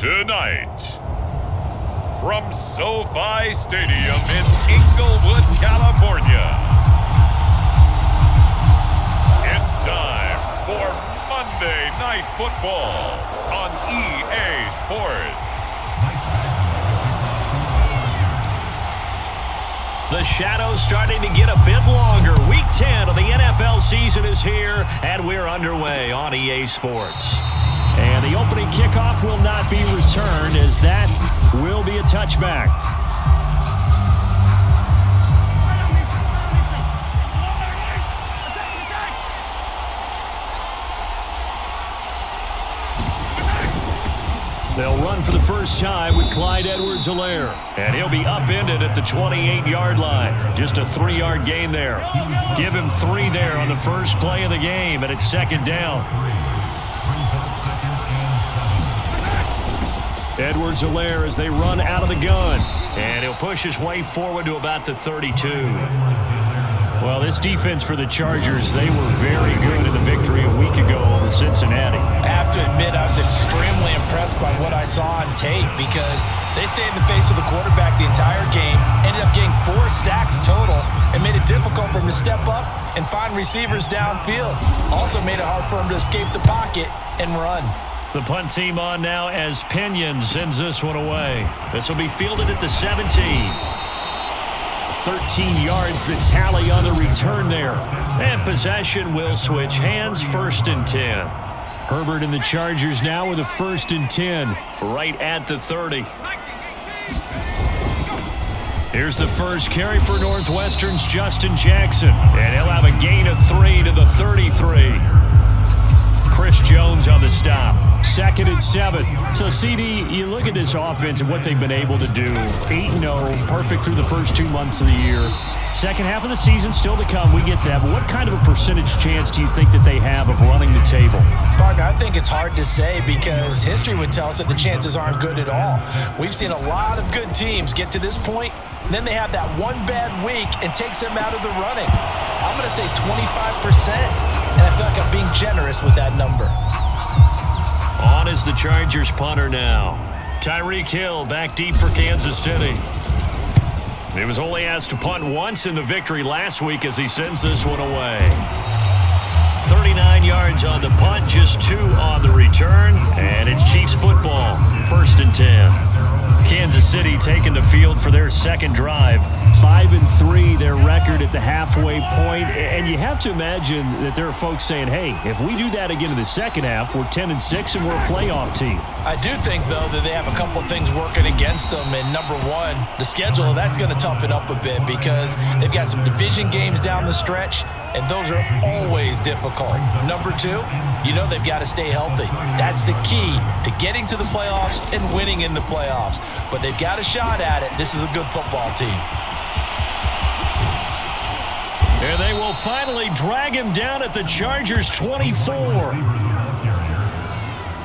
Tonight, from SoFi Stadium in Inglewood, California, it's time for Monday Night Football on EA Sports. The shadow's starting to get a bit longer. Week 10 of the NFL season is here, and we're underway on EA Sports. And the opening kickoff will not be returned, as that will be a touchback. They'll run for the first time with Clyde Edwards-Helaire. And he'll be upended at the 28-yard line. Just a 3-yard gain there. Give him 3 there on the first play of the game, and it's second down. Edwards-Helaire as they run out of the gun. And he'll push his way forward to about the 32. Well, this defense for the Chargers, they were very good in the victory a week ago over Cincinnati. I have to admit, I was extremely impressed by what I saw on tape because they stayed in the face of the quarterback the entire game, ended up getting 4 sacks total, and made it difficult for him to step up and find receivers downfield. Also made it hard for him to escape the pocket and run. The punt team on now as Pinion sends this one away. This will be fielded at the 17. 13 yards the tally on the return there. And possession will switch hands, 1st and 10. Herbert and the Chargers now with a 1st and 10 right at the 30. Here's the first carry for Northwestern's Justin Jackson. And he'll have a gain of 3 to the 33. Chris Jones on the stop. 2nd and 7. So, CD, you look at this offense and what they've been able to do. 8-0, perfect through the first 2 months of the year. Second half of the season still to come. We get that. But what kind of a percentage chance do you think that they have of running the table? Partner, I think it's hard to say because history would tell us that the chances aren't good at all. We've seen a lot of good teams get to this point, and then they have that one bad week and takes them out of the running. I'm going to say 25%, and I feel like I'm being generous with that number. On is the Chargers punter now. Tyreek Hill back deep for Kansas City. He was only asked to punt once in the victory last week as he sends this one away. 39 yards on the punt, just 2 on the return, and it's Chiefs football, 1st and 10. Kansas City taking the field for their second drive. 5-3 their record at the halfway point, and you have to imagine that there are folks saying, hey, if we do that again in the second half, we're 10-6 and we're a playoff team. I do think, though, that they have a couple of things working against them, and number one, the schedule, that's going to toughen up a bit because they've got some division games down the stretch, and those are always difficult. Number 2, you know they've got to stay healthy. That's the key to getting to the playoffs and winning in the playoffs. But they've got a shot at it. This is a good football team. And they will finally drag him down at the Chargers 24.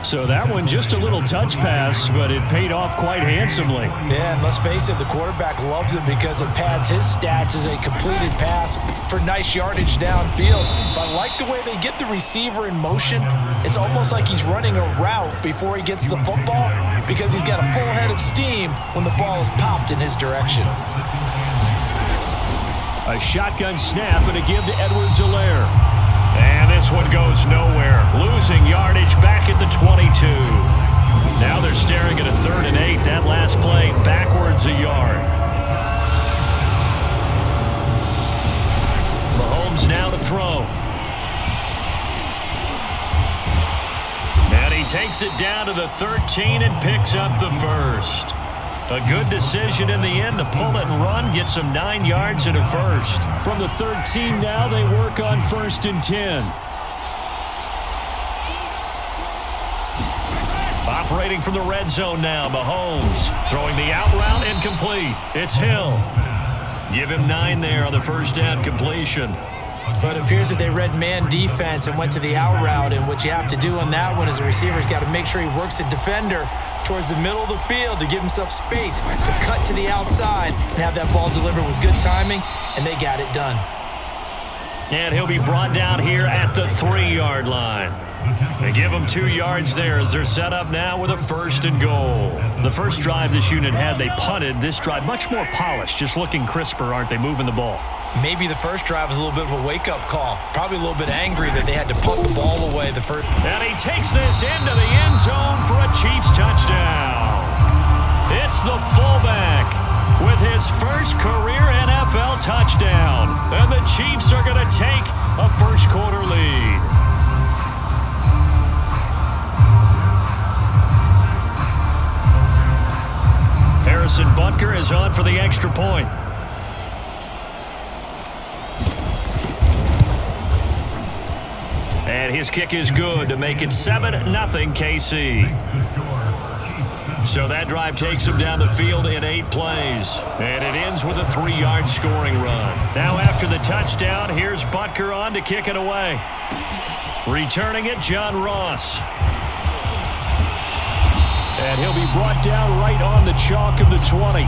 So that one just a little touch pass, but it paid off quite handsomely. Yeah, and let's face it, the quarterback loves it because it pads his stats as a completed pass for nice yardage downfield. But I like the way they get the receiver in motion. It's almost like he's running a route before he gets the football because he's got a full head of steam when the ball is popped in his direction. A shotgun snap and a give to Edwards-Helaire. And this one goes nowhere. Losing yardage back at the 22. Now they're staring at a 3rd and 8. That last play backwards a yard. Mahomes now to throw. And he takes it down to the 13 and picks up the first. A good decision in the end to pull it and run, get some 9 yards and a first. From the 13 now, they work on 1st and 10. Operating from the red zone now, Mahomes throwing the out route incomplete. It's Hill. Give him 9 there on the first down completion. But it appears that they read man defense and went to the out route, and what you have to do on that one is the receiver's got to make sure he works the defender towards the middle of the field to give himself space to cut to the outside and have that ball delivered with good timing, and they got it done. And he'll be brought down here at the 3-yard line. They give them 2 yards there as they're set up now with a 1st and goal. The first drive this unit had, they punted. This drive, much more polished, just looking crisper, aren't they, moving the ball? Maybe the first drive was a little bit of a wake-up call. Probably a little bit angry that they had to punt the ball away the first. And he takes this into the end zone for a Chiefs touchdown. It's the fullback with his first career NFL touchdown. And the Chiefs are going to take a first-quarter lead. Harrison Butker is on for the extra point. And his kick is good to make it 7-0 KC. So that drive takes him down the field in 8 plays. And it ends with a 3-yard scoring run. Now after the touchdown, here's Butker on to kick it away. Returning it, John Ross. And he'll be brought down right on the chalk of the 20.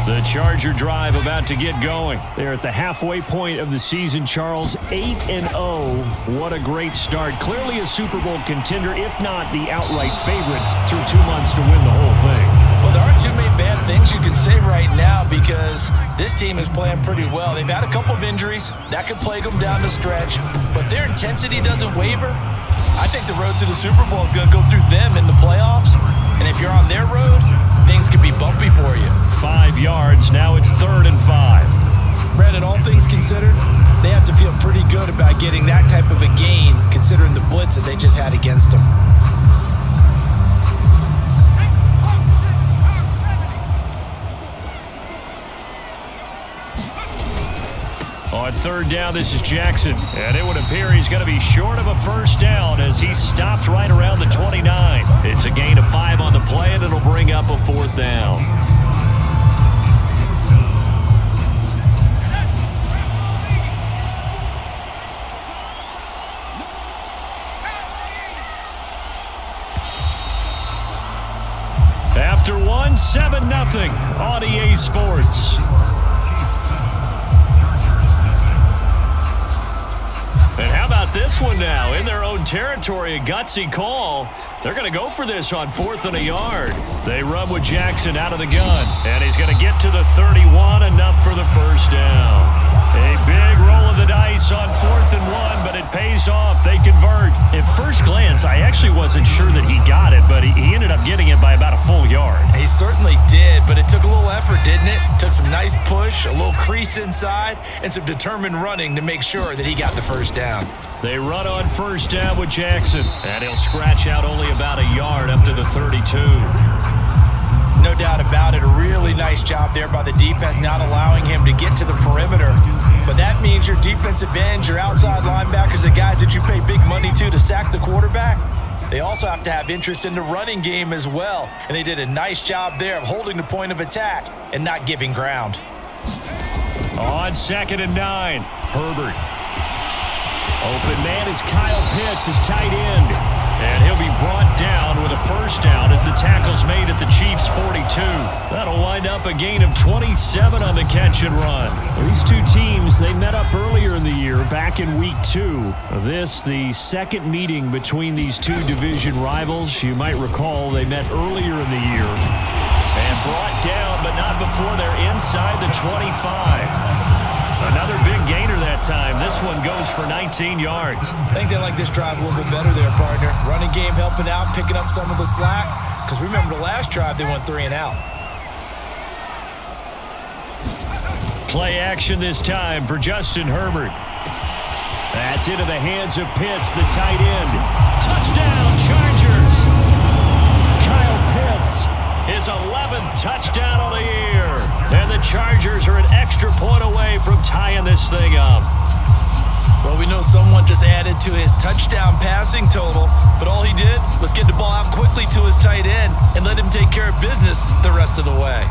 The Charger drive about to get going. They're at the halfway point of the season, Charles. 8-0. What a great start. Clearly a Super Bowl contender, if not the outright favorite, through 2 months to win the whole thing. Well, there aren't too many bad things you can say right now because this team is playing pretty well. They've had a couple of injuries. That could plague them down the stretch. But their intensity doesn't waver. I think the road to the Super Bowl is going to go through them in the playoffs. And if you're on their road, things could be bumpy for you. 5 yards. Now it's 3rd and 5. Brandon, all things considered, they have to feel pretty good about getting that type of a gain considering the blitz that they just had against them. On 3rd down, this is Jackson. And it would appear he's going to be short of a first down as he stopped right around the 29. It's a gain of 5 on the play, and it'll bring up a 4th down. After 1, 7-0 on EA Sports. And how about this one now? In their own territory, a gutsy call. They're going to go for this on 4th and a yard. They run with Jackson out of the gun. And he's going to get to the 31, enough for the first down. A big roll of the dice on 4th and 1, but it pays off. They convert. At first glance, I actually wasn't sure that he got it, but he ended up getting it by about a full yard. He certainly did, but it took a little effort, didn't it? Took some nice push, a little crease inside, and some determined running to make sure that he got the first down. They run on 1st down with Jackson, and he'll scratch out only about a yard up to the 32. No doubt about it. A really nice job there by the defense, not allowing him to get to the perimeter. But that means your defensive ends, your outside linebackers, the guys that you pay big money to sack the quarterback, they also have to have interest in the running game as well. And they did a nice job there of holding the point of attack and not giving ground. On 2nd and 9, Herbert. Open man is Kyle Pitts, his tight end. And he'll be brought down with a first down as the tackle's made at the Chiefs' 42. That'll wind up a gain of 27 on the catch and run. These two teams, they met up earlier in the year, back in Week 2. This, the second meeting between these two division rivals. You might recall they met earlier in the year. And brought down, but not before they're inside the 25. Another big gainer that time. This one goes for 19 yards. I think they like this drive a little bit better there, partner. Running game helping out, picking up some of the slack. Because remember the last drive, they went 3 and out. Play action this time for Justin Herbert. That's into the hands of Pitts, the tight end. Touchdown, Chargers! Kyle Pitts, his 11th touchdown of the year. And the Chargers are an extra point away from tying this thing up. Well, we know someone just added to his touchdown passing total, but all he did was get the ball out quickly to his tight end and let him take care of business the rest of the way.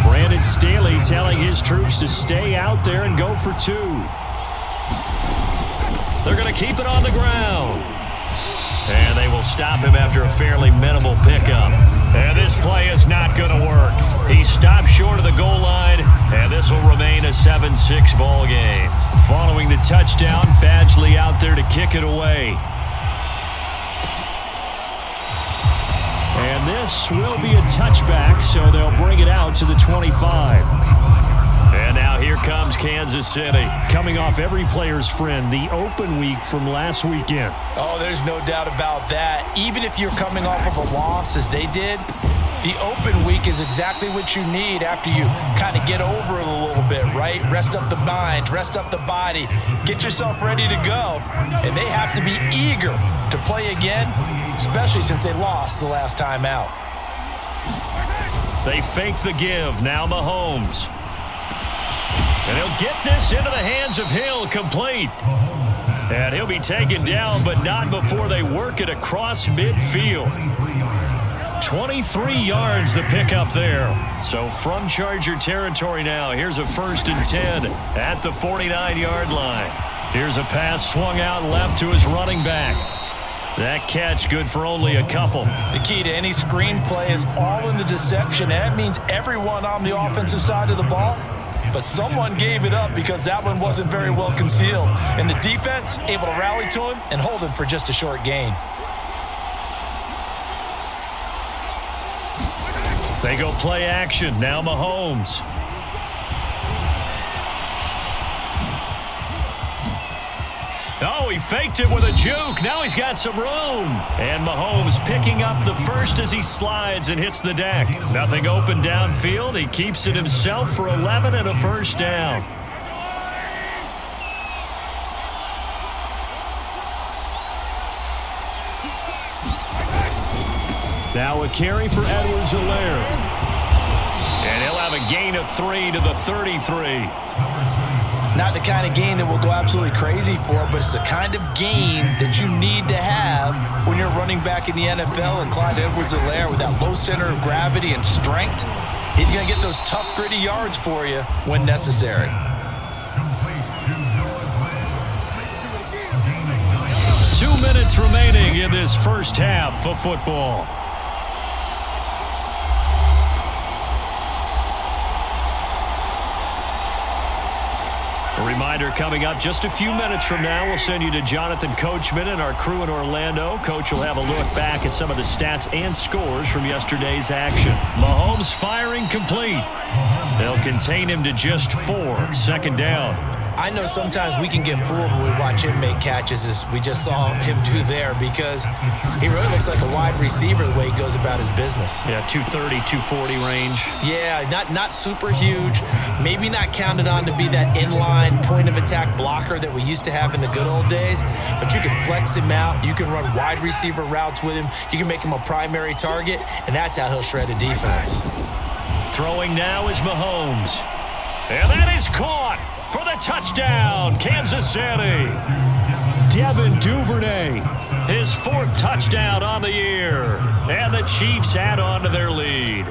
Brandon Staley telling his troops to stay out there and go for 2. They're going to keep it on the ground. And they will stop him after a fairly minimal pickup. And this play is not going to work. He stopped short of the goal line, and this will remain a 7-6 ball game. Following the touchdown, Badgley out there to kick it away. And this will be a touchback, so they'll bring it out to the 25. And now here comes Kansas City, coming off every player's friend, the open week from last weekend. Oh, there's no doubt about that. Even if you're coming off of a loss as they did, the open week is exactly what you need after you kind of get over it a little bit, right? Rest up the mind, rest up the body, get yourself ready to go. And they have to be eager to play again, especially since they lost the last time out. They fake the give. Now Mahomes. And he'll get this into the hands of Hill, complete. And he'll be taken down, but not before they work it across midfield. 23 yards the pickup there. So from Charger territory now, here's a 1st and 10 at the 49-yard line. Here's a pass swung out left to his running back. That catch good for only a couple. The key to any screenplay is all in the deception. That means everyone on the offensive side of the ball. But someone gave it up because that one wasn't very well concealed. And the defense able to rally to him and hold him for just a short gain. They go play action. Now Mahomes. Oh, he faked it with a juke. Now he's got some room. And Mahomes picking up the first as he slides and hits the deck. Nothing open downfield. He keeps it himself for 11 and a 1st down. Now a carry for Edwards-Helaire. And he'll have a gain of 3 to the 33. Not the kind of game that we'll go absolutely crazy for, but it's the kind of game that you need to have when you're running back in the NFL. And Clyde Edwards-Helaire, with that low center of gravity and strength, he's going to get those tough, gritty yards for you when necessary. Two minutes remaining in this first half of football. A reminder coming up just a few minutes from now, we'll send you to Jonathan Coachman and our crew in Orlando. Coach will have a look back at some of the stats and scores from yesterday's action. Mahomes firing complete. They'll contain him to just 4. 2nd down. I know sometimes we can get fooled when we watch him make catches, as we just saw him do there, because he really looks like a wide receiver the way he goes about his business. Yeah, 230, 240 range. Yeah, not super huge. Maybe not counted on to be that inline point-of-attack blocker that we used to have in the good old days, but you can flex him out. You can run wide receiver routes with him. You can make him a primary target, and that's how he'll shred a defense. Throwing now is Mahomes. And that is caught for the touchdown, Kansas City. Devin Duvernay, his 4th touchdown on the year. And the Chiefs add on to their lead.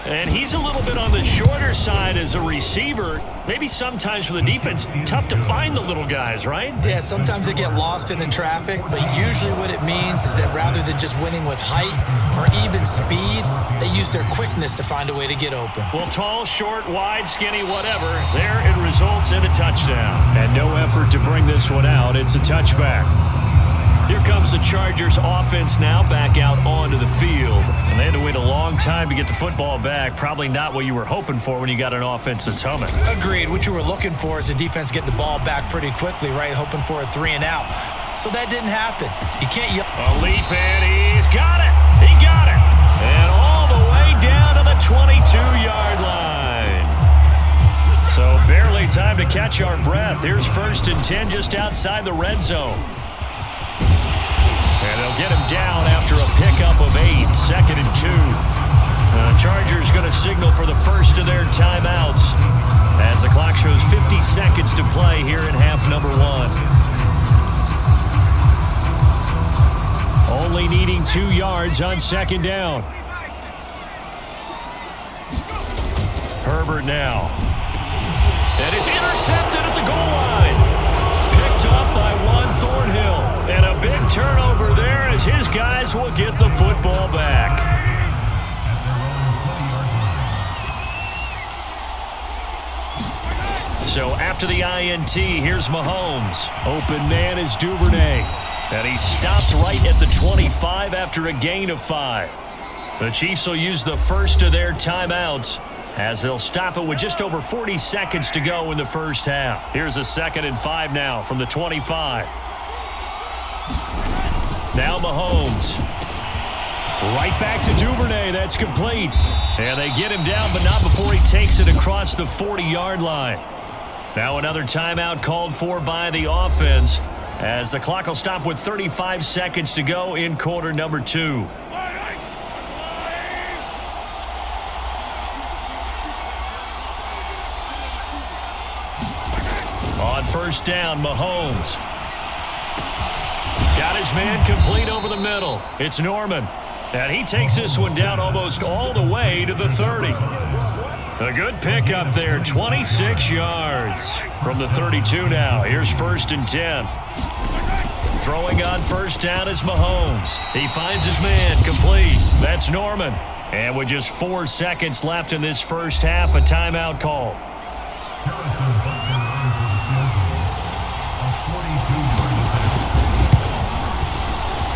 And he's a little bit on the shorter side as a receiver. Maybe sometimes for the defense, tough to find the little guys, right? Yeah, sometimes they get lost in the traffic, but usually what it means is that rather than just winning with height or even speed, they use their quickness to find a way to get open. Well, tall, short, wide, skinny, whatever, there it results in a touchdown. And no effort to bring this one out. It's a touchback. Here comes the Chargers offense now back out onto the field. And they had to wait a long time to get the football back. Probably not what you were hoping for when you got an offense that's humming. Agreed. What you were looking for is the defense getting the ball back pretty quickly, right? Hoping for a 3 and out. So that didn't happen. You can't yell. A leap in. He's got it. He got it. And all the way down to the 22-yard line. So barely time to catch our breath. Here's 1st and 10 just outside the red zone. And they'll get him down after a pickup of 8, 2nd and 2. The Chargers going to signal for the first of their timeouts as the clock shows 50 seconds to play here in half number 1. Only needing 2 yards on 2nd down. Herbert now. And it's intercepted at the goal line. Picked up by Juan Thornhill. And a big turnover there as his guys will get the football back. So after the INT, here's Mahomes. Open man is Duvernay. And he stopped right at the 25 after a gain of 5. The Chiefs will use the first of their timeouts as they'll stop it with just over 40 seconds to go in the first half. Here's a 2nd and 5 now from the 25. Now Mahomes. Right back to Duvernay. That's complete. And they get him down, but not before he takes it across the 40-yard line. Now another timeout called for by the offense as the clock will stop with 35 seconds to go in quarter number 2. On first down, Mahomes. Got his man complete over the middle. It's Norman. And he takes this one down almost all the way to the 30. A good pickup there, 26 yards from the 32 now. Here's 1st and 10. Throwing on first down is Mahomes. He finds his man complete. That's Norman. And with just 4 seconds left in this first half, a timeout call.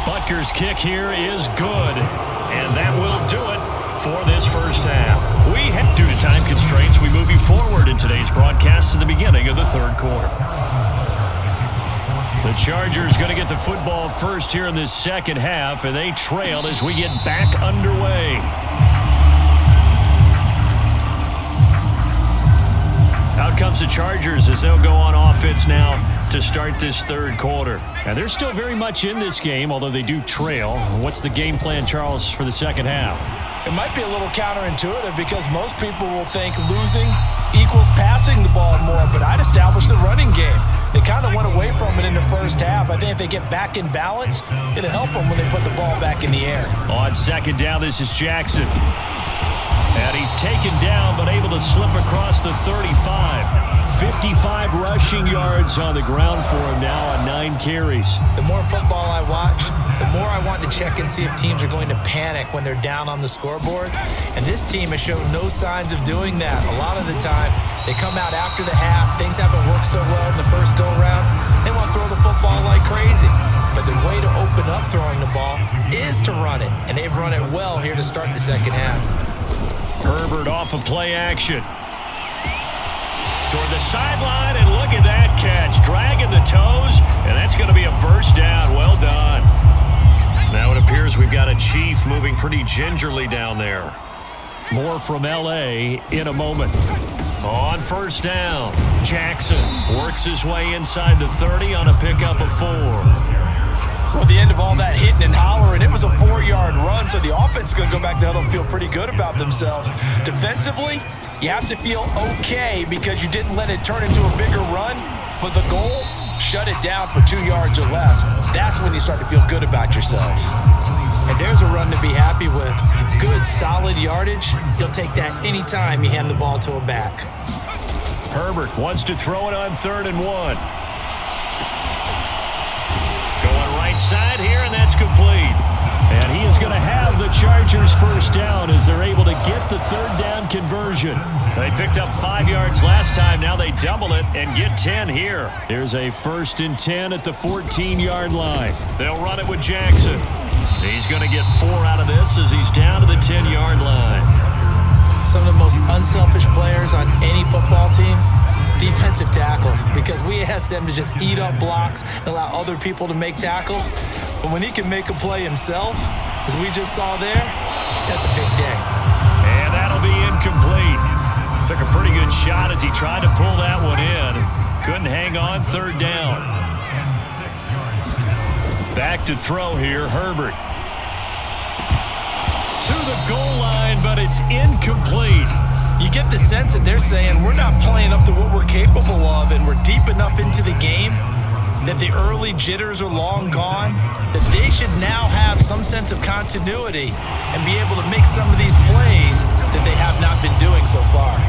Butker's kick here is good, and that will do it for this first half. Due to time constraints, we move you forward in today's broadcast to the beginning of the third quarter. The Chargers going to get the football first here in this second half, and they trail as we get back underway. Out comes the Chargers as they'll go on offense now to start this third quarter. And they're still very much in this game, although they do trail. What's the game plan, Charles, for the second half? It might be a little counterintuitive because most people will think losing equals passing the ball more, but I'd establish the running game. They kind of went away from it in the first half. I think if they get back in balance, it'll help them when they put the ball back in the air. On second down, this is Jackson. And he's taken down, but able to slip across the 35. 55 rushing yards on the ground for him now on 9 carries. The more football I watch, the more I want to check and see if teams are going to panic when they're down on the scoreboard. And this team has shown no signs of doing that. A lot of the time, they come out after the half. Things haven't worked so well in the first go-round. They want to throw the football like crazy. But the way to open up throwing the ball is to run it. And they've run it well here to start the second half. Herbert off of play action. Toward the sideline, and look at that catch. Dragging the toes, and that's going to be a first down. Well done. Now it appears we've got a Chief moving pretty gingerly down there. More from L.A. in a moment. On first down, Jackson works his way inside the 30 on a pickup of 4. Well, the end of all that hitting and hollering, it was a 4-yard run, so the offense is going to go back there and feel pretty good about themselves. Defensively, you have to feel okay because you didn't let it turn into a bigger run, but the goal, shut it down for 2 yards or less. That's when you start to feel good about yourselves. And there's a run to be happy with. Good, solid yardage. You'll take that anytime you hand the ball to a back. Herbert wants to throw it on 3rd and 1. Right side here, and that's complete. And he is going to have the Chargers first down as they're able to get the 3rd down conversion. They picked up 5 yards last time. Now they double it and get 10 here. Here's a 1st and 10 at the 14-yard line. They'll run it with Jackson. He's going to get 4 out of this as he's down to the 10-yard line. Some of the most unselfish players on any football team, defensive tackles, because we ask them to just eat up blocks and allow other people to make tackles. But when he can make a play himself, as we just saw there, that's a big day. And that'll be incomplete. Took a pretty good shot as he tried to pull that one in. Couldn't hang on 3rd down. Back to throw here, Herbert. To the goal line, but it's incomplete. You get the sense that they're saying we're not playing up to what we're capable of, and we're deep enough into the game that the early jitters are long gone, that they should now have some sense of continuity and be able to make some of these plays that they have not been doing so far.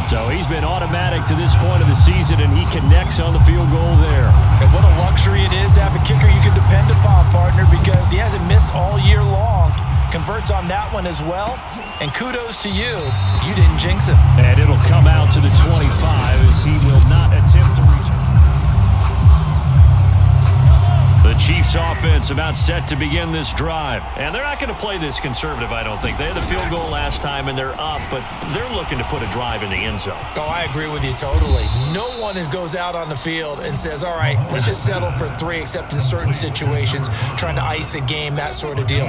So he's been automatic to this point of the season, and he connects on the field goal there. And what a luxury it is to have a kicker you can depend upon, partner, because he hasn't missed all year long. converts on that one as well. And kudos to you. You didn't jinx it. And it'll come out to the 25 as he will not attempt to return. The Chiefs offense about set to begin this drive. And they're not going to play this conservative, I don't think. They had the field goal last time, and they're up, but they're looking to put a drive in the end zone. Oh, I agree with you totally. No one goes out on the field and says, all right, let's just settle for 3, except in certain situations, trying to ice a game, that sort of deal.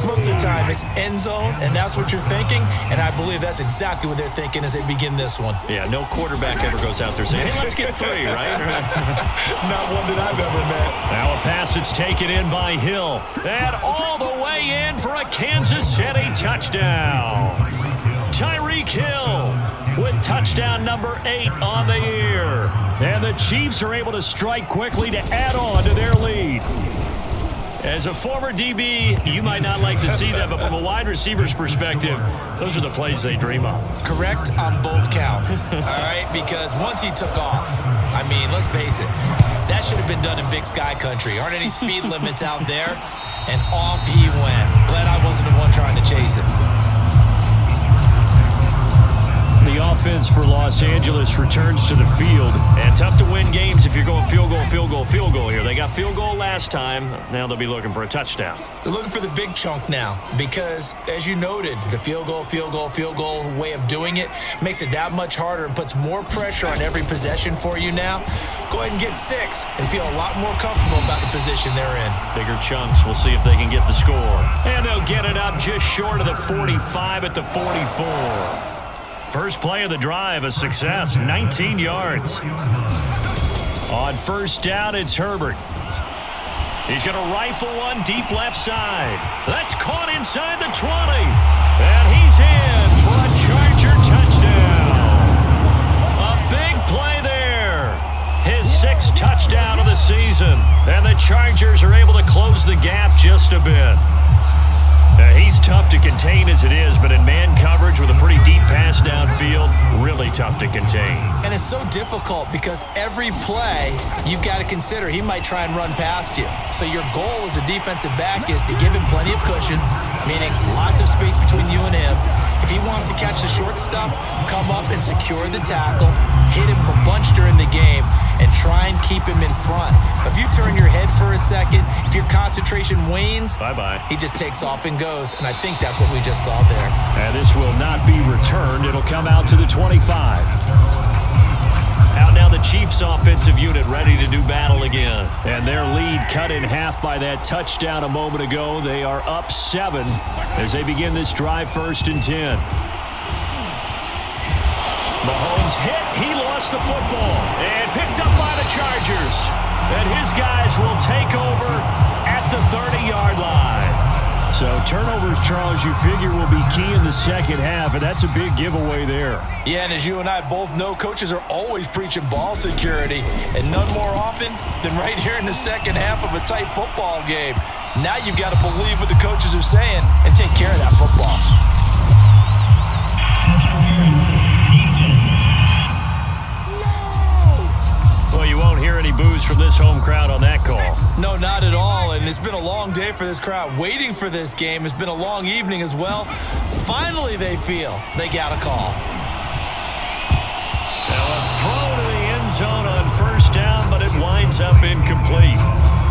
Most of the time, it's end zone, and that's what you're thinking, and I believe that's exactly what they're thinking as they begin this one. Yeah, no quarterback ever goes out there saying, hey, let's get 3, right? Not one that I've ever met. Now a pass it's taken in by Hill. And all the way in for a Kansas City touchdown. Tyreek Hill with touchdown number 8 on the year. And the Chiefs are able to strike quickly to add on to their lead. As a former DB, you might not like to see that, but from a wide receiver's perspective, those are the plays they dream of. Correct on both counts, all right? Because once he took off, I mean, let's face it, that should have been done in Big Sky Country. Aren't any speed limits out there? And off he went. Glad I wasn't the one trying to chase it. The offense for Los Angeles returns to the field. And tough to win games if you're going field goal, field goal, field goal here. They got field goal last time. Now they'll be looking for a touchdown. They're looking for the big chunk now because, as you noted, the field goal way of doing it makes it that much harder and puts more pressure on every possession for you now. Go ahead and get 6 and feel a lot more comfortable about the position they're in. Bigger chunks. We'll see if they can get the score. And they'll get it up just short of the 45 at the 44. First play of the drive, a success, 19 yards. On first down, it's Herbert. He's going to rifle one deep left side. That's caught inside the 20. And he's in for a Charger touchdown. A big play there. His 6th touchdown of the season. And the Chargers are able to close the gap just a bit. He's tough to contain as it is, but in man coverage with a pretty deep pass downfield, really tough to contain. And it's so difficult because every play you've got to consider he might try and run past you. So your goal as a defensive back is to give him plenty of cushion, meaning lots of space between you and him. If he wants to catch the short stuff, come up and secure the tackle, hit him a bunch during the game, and try and keep him in front. If you turn your head for a second, if your concentration wanes, bye-bye. He just takes off and goes, and I think that's what we just saw there. And this will not be returned. It'll come out to the 25. Out now the Chiefs offensive unit ready to do battle again. And their lead cut in half by that touchdown a moment ago. They are up 7 as they begin this drive 1st and 10. Mahomes hit. He lost the football and picked up by the Chargers. And his guys will take over at the 30-yard line. So turnovers, Charles, you figure will be key in the second half, and that's a big giveaway there. Yeah, and as you and I both know, coaches are always preaching ball security, and none more often than right here in the second half of a tight football game. Now you've got to believe what the coaches are saying and take care of that football. Well, you won't hear any boos from this home crowd on that call. No, not at all, and it's been a long day for this crowd waiting for this game. It's been a long evening as well. Finally, they feel they got a call. Now a throw to the end zone on first down, but it winds up incomplete.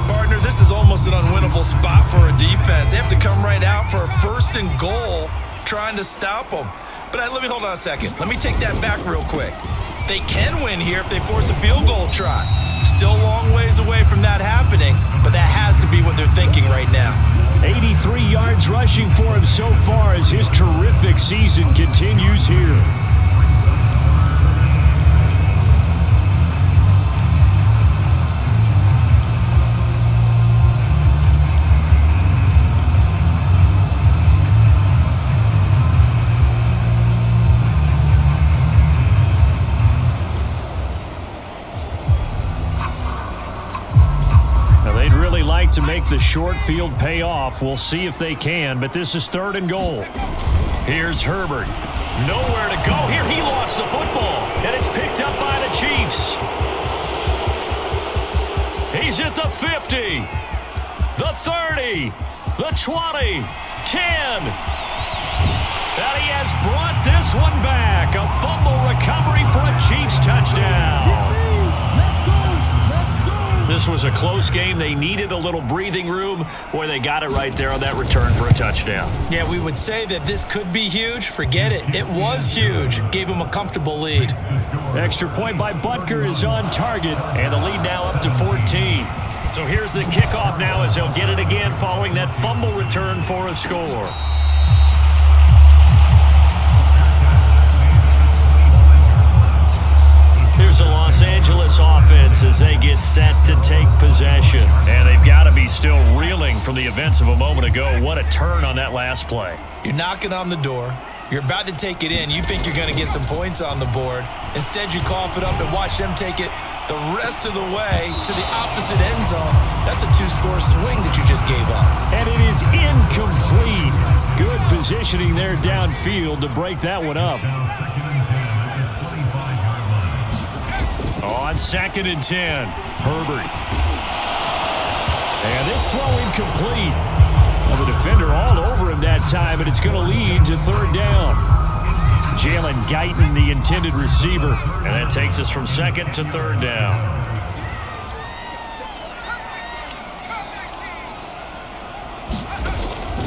Partner, this is almost an unwinnable spot for a defense. They have to come right out for a 1st and goal trying to stop them. But let me hold on a second. Let me take that back real quick. They can win here if they force a field goal try. Still a long ways away from that happening, but that has to be what they're thinking right now. 83 yards rushing for him so far as his terrific season continues here. To make the short field pay off. We'll see if they can, but this is 3rd and goal. Here's Herbert. Nowhere to go. Here he lost the football, and it's picked up by the Chiefs. He's at the 50, the 30, the 20, 10. And he has brought this one back. A fumble recovery for a Chiefs touchdown. This was a close game. They needed a little breathing room. Boy, they got it right there on that return for a touchdown. Yeah, we would say that this could be huge. Forget it. It was huge. Gave him a comfortable lead. Extra point by Butker is on target, and the lead now up to 14. So here's the kickoff now as they'll get it again following that fumble return for a score. Here's the Los Angeles offense as they get set to take possession. And they've got to be still reeling from the events of a moment ago. What a turn on that last play. You're knocking on the door. You're about to take it in. You think you're going to get some points on the board. Instead, you cough it up and watch them take it the rest of the way to the opposite end zone. That's a two-score swing that you just gave up. And it is incomplete. Good positioning there downfield to break that one up. On 2nd and 10, Herbert. And this throw incomplete. Well, the defender all over him that time, and it's going to lead to 3rd down. Jalen Guyton, the intended receiver. And that takes us from 2nd to 3rd down.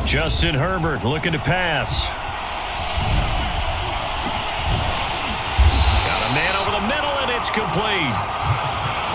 Justin Herbert looking to pass. Got a man over the middle, and it's complete.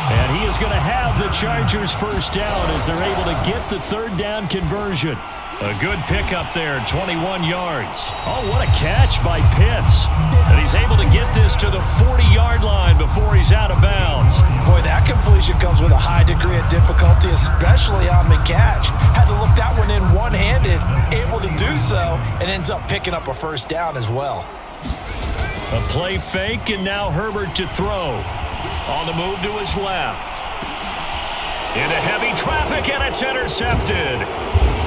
And he is going to have the Chargers first down as they're able to get the 3rd down conversion. A good pickup there, 21 yards. Oh, what a catch by Pitts. And he's able to get this to the 40-yard line before he's out of bounds. Boy, that completion comes with a high degree of difficulty, especially on the catch. Had to look that one in one-handed, able to do so, and ends up picking up a first down as well. A play fake, and now Herbert to throw. On the move to his left. Into heavy traffic, and it's intercepted.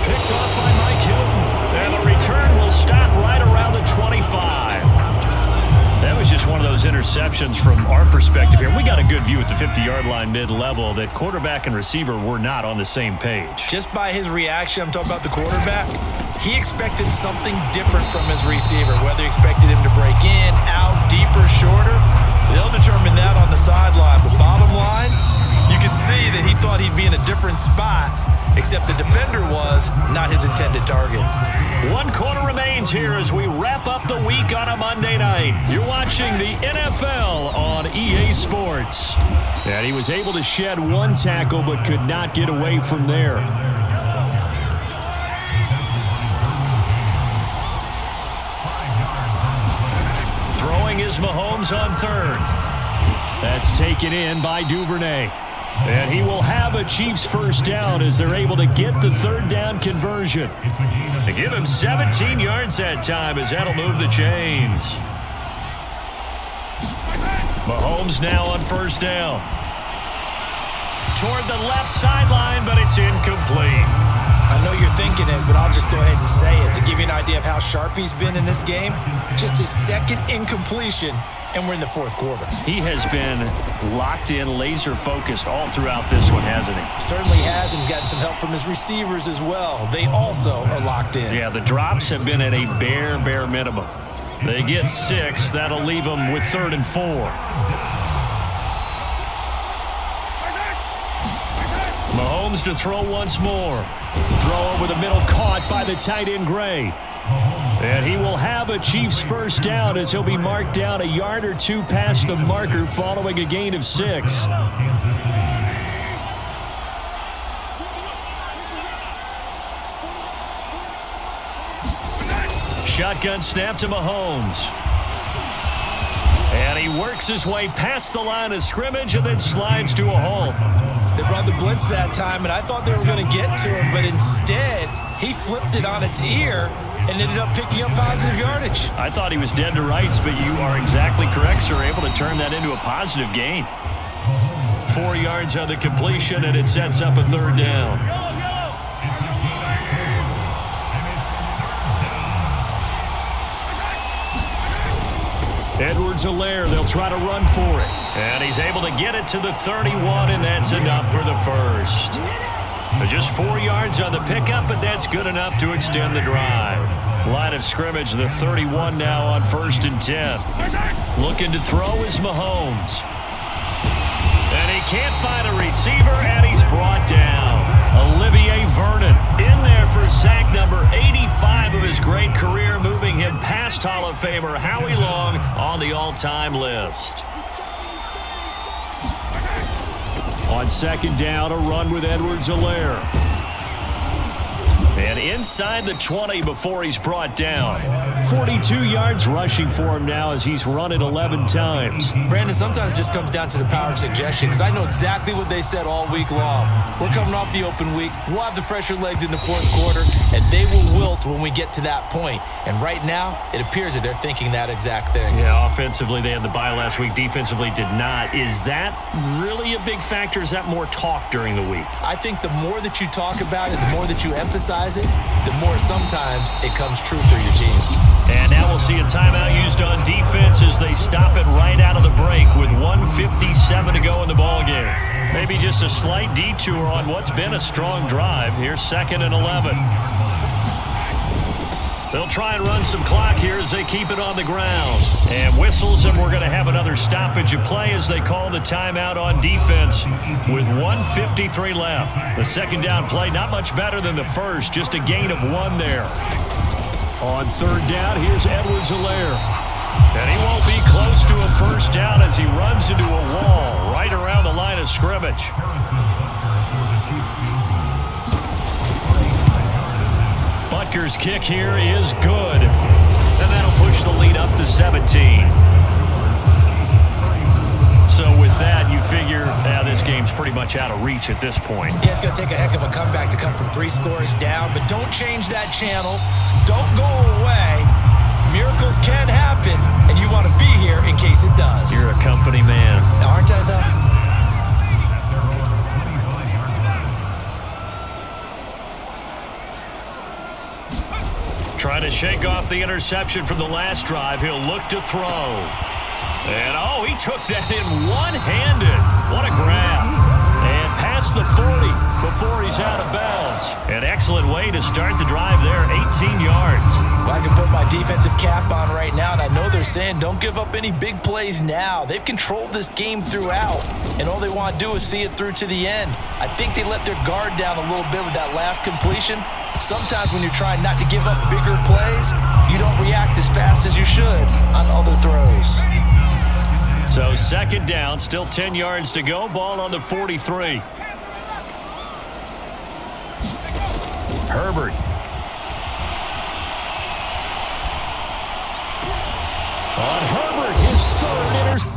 Picked off by Mike Hilton. And the return will stop right around the 25. That was just one of those interceptions from our perspective here. We got a good view at the 50-yard line mid-level that quarterback and receiver were not on the same page. Just by his reaction, I'm talking about the quarterback, he expected something different from his receiver, whether he expected him to break in, out, deeper, shorter. They'll determine that on the sideline. But bottom line, you can see that he thought he'd be in a different spot, except the defender was not his intended target. 1 quarter remains here as we wrap up the week on a Monday night. You're watching the NFL on EA Sports. And he was able to shed 1 tackle but could not get away from there. Throwing is Mahomes on 3rd. That's taken in by Duvernay. And he will have a Chiefs first down as they're able to get the 3rd down conversion. They give him 17 yards that time as that'll move the chains. Mahomes now on first down. Toward the left sideline, but it's incomplete. I know you're thinking it, but I'll just go ahead and say it. To give you an idea of how sharp he's been in this game, just his 2nd incompletion, and we're in the 4th quarter. He has been locked in, laser-focused all throughout this one, hasn't he? Certainly has, and he's gotten some help from his receivers as well. They also are locked in. Yeah, the drops have been at a bare minimum. They get 6. That'll leave them with 3rd and 4. Mahomes to throw once more. Throw over the middle, caught by the tight end Gray. And he will have a Chiefs first down as he'll be marked down a yard or 2 past the marker following a gain of 6. Shotgun snap to Mahomes. And he works his way past the line of scrimmage and then slides to a halt. They brought the blitz that time, and I thought they were going to get to him, but instead, he flipped it on its ear and ended up picking up positive yardage. I thought he was dead to rights, but you are exactly correct, sir. Able to turn that into a positive gain. 4 yards on the completion, and it sets up a 3rd down. Edwards-Helaire, they'll try to run for it. And he's able to get it to the 31, and that's enough for the first. Just 4 yards on the pickup, but that's good enough to extend the drive. Line of scrimmage, the 31 now on 1st and 10. Looking to throw is Mahomes. And he can't find a receiver, and he's brought down. Olivier Vernon in there for sack number 85 of his great career, moving him past Hall of Famer Howie Long on the all-time list. On 2nd down, a run with Edwards-Helaire. And inside the 20 before he's brought down. 42 yards rushing for him now as he's run it 11 times. Brandon, sometimes it just comes down to the power of suggestion, because I know exactly what they said all week long. We're coming off the open week. We'll have the fresher legs in the 4th quarter, and they will wilt when we get to that point. And right now, it appears that they're thinking that exact thing. Yeah, offensively, they had the bye last week. Defensively, did not. Is that really a big factor? Is that more talk during the week? I think the more that you talk about it, the more that you emphasize it, the more sometimes it comes true for your team. And now we'll see a timeout used on defense as they stop it right out of the break with 1:57 to go in the ballgame. Maybe just a slight detour on what's been a strong drive. Here's 2nd and 11. They'll try and run some clock here as they keep it on the ground. And whistles, and we're going to have another stoppage of play as they call the timeout on defense with 1:53 left. The 2nd down play, not much better than the first, just a gain of 1 there. On 3rd down, here's Edwards-Helaire. And he won't be close to a 1st down as he runs into a wall right around the line of scrimmage. Butker's kick here is good. And that'll push the lead up to 17. So with that, you figure this game's pretty much out of reach at this point. Yeah, it's going to take a heck of a comeback to come from 3 scores down, but don't change that channel. Don't go away. Miracles can happen, and you want to be here in case it does. You're a company man. Now, aren't I, though? Trying to shake off the interception from the last drive. He'll look to throw. And, oh, he took that in one-handed. What a grab. And past the 40 before he's out of bounds. An excellent way to start the drive there, 18 yards. Well, I can put my defensive cap on right now, and I know they're saying don't give up any big plays now. They've controlled this game throughout, and all they want to do is see it through to the end. I think they let their guard down a little bit with that last completion. Sometimes when you're trying not to give up bigger plays, you don't react as fast as you should on other throws. So 2nd down, still 10 yards to go. Ball on the 43. Herbert. On Herbert, his 3rd interception.